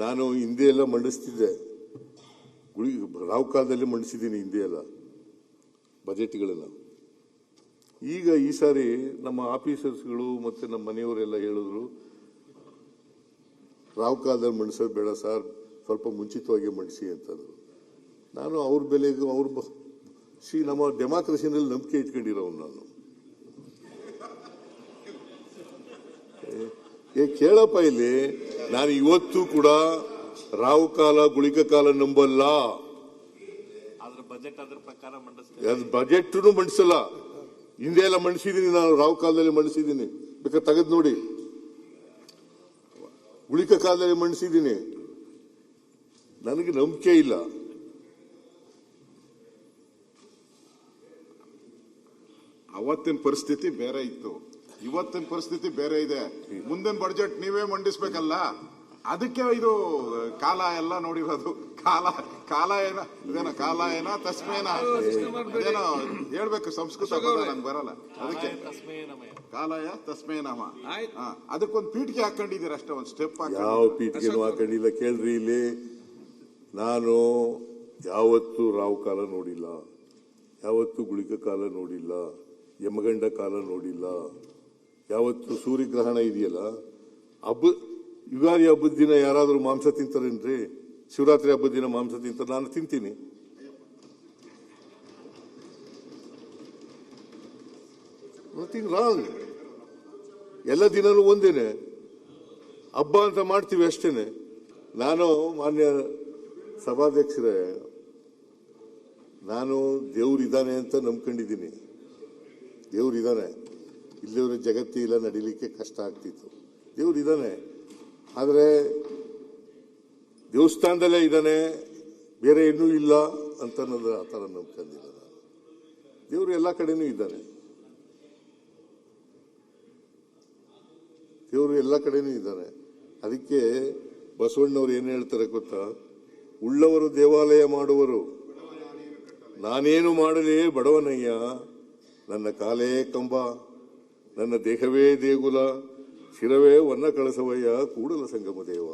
ನಾನು ಹಿಂದೆ ಎಲ್ಲ ಮಂಡಿಸ್ತಿದ್ದೆ, ರಾವ್ ಕಾಲದಲ್ಲಿ ಮಂಡಿಸಿದ್ದೀನಿ ಹಿಂದೆ ಎಲ್ಲ ಬಜೆಟ್ಗಳೆಲ್ಲ. ಈಗ ಈ ಸಾರಿ ನಮ್ಮ ಆಫೀಸರ್ಸ್ಗಳು ಮತ್ತು ನಮ್ಮ ಮನೆಯವರೆಲ್ಲ ಹೇಳಿದ್ರು, ರಾವ್ ಕಾಲದಲ್ಲಿ ಮಂಡಿಸೋದು ಬೇಡ ಸರ್, ಸ್ವಲ್ಪ ಮುಂಚಿತವಾಗಿ ಮಂಡಿಸಿ ಅಂತಂದ್ರು. ನಾನು ಅವ್ರ ಬೆಲೆಗೂ ನಮ್ಮ ಡೆಮಾಕ್ರಸಿನಲ್ಲಿ ನಂಬಿಕೆ ಇಟ್ಕೊಂಡಿರೋನು ನಾನು. ಕೇಳಪ್ಪ ಇಲ್ಲಿ, ನಾನು ಇವತ್ತು ಕೂಡ ರಾವ್ ಕಾಲ ಗುಳಿಕ ಕಾಲ ನಂಬಲ್ಲ. ಬಜೆಟ್ ಮಂಡಿಸಲ್ಲ. ಹಿಂದೆ ಎಲ್ಲ ಮಂಡಿಸಿದ್ದೀನಿ ನಾನು, ರಾವ್ ಕಾಲದಲ್ಲಿ ಮಂಡಿಸಿದ್ದೀನಿ, ಬೇಕಾದ್ರೆ ತೆಗೆದು ನೋಡಿ. ಗುಳಿಕ ಕಾಲದಲ್ಲಿ ಮಂಡಿಸಿದ್ದೀನಿ. ನನಗೆ ನಂಬಿಕೆ ಇಲ್ಲ. ಅವತ್ತಿನ ಪರಿಸ್ಥಿತಿ ಬೇರೆ ಇತ್ತು, ಇವತ್ತಿನ ಪರಿಸ್ಥಿತಿ ಬೇರೆ ಇದೆ. ಮುಂದಿನ ಬಜೆಟ್ ನೀವೇ ಮಂಡಿಸ್ಬೇಕಲ್ಲ, ಅದಕ್ಕೆ ಇದು ಕಾಲ ಎಲ್ಲ ನೋಡಿರೋದು. ಕಾಲ ಏನ ತಸ್ಮೇನ ಅದೇನೋ ಹೇಳ್ಬೇಕು, ಸಂಸ್ಕೃತ ನಂಗೆ ಬರಲ್ಲ. ಅದಕ್ಕೆ ಕಾಲಯ ತಸ್ಮೇ ನಮ. ಅದಕ್ಕೊಂದು ಪೀಠಿಗೆ ಹಾಕೊಂಡಿದ್ದೀರ ಅಷ್ಟೇ, ಒಂದು ಸ್ಟೆಪ್. ಯಾವ ಪೀಠಿಗೆನೂ ಹಾಕೊಂಡಿಲ್ಲ. ಕೇಳ್ರಿ, ಇಲ್ಲಿ ನಾನು ಯಾವತ್ತು ರಾವ್ ಕಾಲ ನೋಡಿಲ್ಲ, ಯಾವತ್ತು ಗುಳಿಕ ಕಾಲ ನೋಡಿಲ್ಲ, ಯಮಗಂಡ ಕಾಲ ನೋಡಿಲ್ಲ. ಯಾವತ್ತು ಸೂರ್ಯಗ್ರಹಣ ಇದೆಯಲ್ಲ, ಯುಗಾದಿ ಹಬ್ಬದ ದಿನ ಯಾರಾದರೂ ಮಾಂಸ ತಿಂತಾರೇನ್ರಿ? ಶಿವರಾತ್ರಿ ಹಬ್ಬದ ದಿನ ಮಾಂಸ ತಿಂತಾರೆ, ನಾನು ತಿಂತೀನಿ. Nothing wrong. ಎಲ್ಲ ದಿನನೂ ಒಂದೇನೆ, ಹಬ್ಬ ಅಂತ ಮಾಡ್ತೀವಿ ಅಷ್ಟೇನೆ. ನಾನು ಮಾನ್ಯ ಸಭಾಧ್ಯಕ್ಷರೇ, ನಾನು ದೇವ್ರಿದ್ದಾನೆ ಅಂತ ನಂಬ್ಕೊಂಡಿದ್ದೀನಿ. ದೇವ್ರಿದ್ದಾನೆ, ಇಲ್ಲಿವರೆ ಜಗತ್ತಿ ಇಲ್ಲ, ನಡಿಲಿಕ್ಕೆ ಕಷ್ಟ ಆಗ್ತಿತ್ತು. ದೇವ್ರಿದ್ದಾನೆ, ಆದರೆ ದೇವಸ್ಥಾನದಲ್ಲೇ ಇದ್ದಾನೆ, ಬೇರೆ ಏನೂ ಇಲ್ಲ ಅಂತ ಅನ್ನೋದು ಆ ಥರ ನಂಬ್ಕೊಂಡಿಲ್ಲ ನಾನು. ದೇವರು ಎಲ್ಲ ಕಡೆನೂ ಇದ್ದಾನೆ, ದೇವರು ಎಲ್ಲ ಕಡೆನೂ ಇದ್ದಾನೆ. ಅದಕ್ಕೆ ಬಸವಣ್ಣವ್ರು ಏನು ಹೇಳ್ತಾರೆ ಗೊತ್ತಾ? ಉಳ್ಳವರು ದೇವಾಲಯ ಮಾಡುವರು, ನಾನೇನು ಮಾಡಲಿ ಬಡವನಯ್ಯ, ನನ್ನ ಕಾಲೇ ಕಂಬ, ನನ್ನ ದೇಹವೇ ದೇಗುಲ, ಶಿರವೇ ವನ್ನ ಕಳಸವಯ್ಯ, ಕೂಡಲ ಸಂಗಮ ದೇವ.